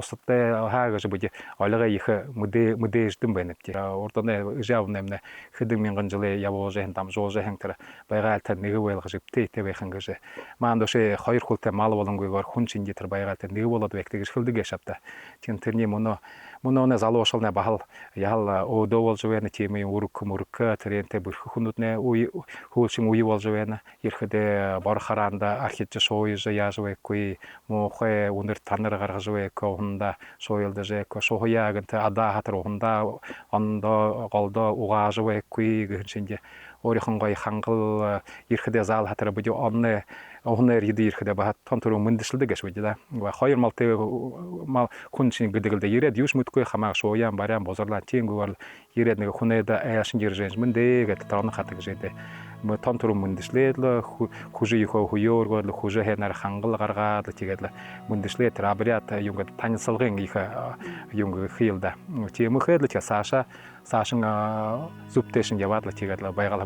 бусадтай хаагаж буди олага их мөдөөждөн байна тий. Ордоны жавнэмнэ хэдэн мянган жилийн явуулжэн там жоожэн тэр байгаалтай нэг байлгаж өвтэй байхан гэж маандош хоёр хултай мал болонгойгоор хүн чинди тэр байгаалтай нэг болоод байх гэж хөлдөг яшапта. Тин тэрний мөнөө залуушална бахал ял одоо болж байна тийм үрк тэрэнтэй бүрх хүнүднэ хуулшин уй болж байна. Ирэхдээ борхараанда архиж шууж яаж байхгүй мохой өнөр танаар гаргаж байхгүй хунда соёлдож шохоягт адаа хатар хунда ондоо голдоо угааж байхгүй гэнчинде өөрийнх нь гоё хангал ирэхдээ заал хатар буди онны Онэр иди ирэхдээ бат тонтор мөндөшлөдөг гэж үү да. Хоёр малтай мал хүн чинь гэдэгэл ирээд юус мэдгүй хамаа шууян барян бозорлаа тийгүүгээр ирээд нэг хүнээд аяашин иржэнж мэндэ гэдэг тооно хатаг гэжээ. Мө тонтор мөндөшлээд л хүжи ихөө хуёоргоор л хүжи хэнаар хангал гаргаад тэгээд мөндөшлээ трабриат юм гээд таньсалгын их юм хийлда. Тийм ихэд л цаашаа цаашин зүптэшин яваад л тэгээд байгаль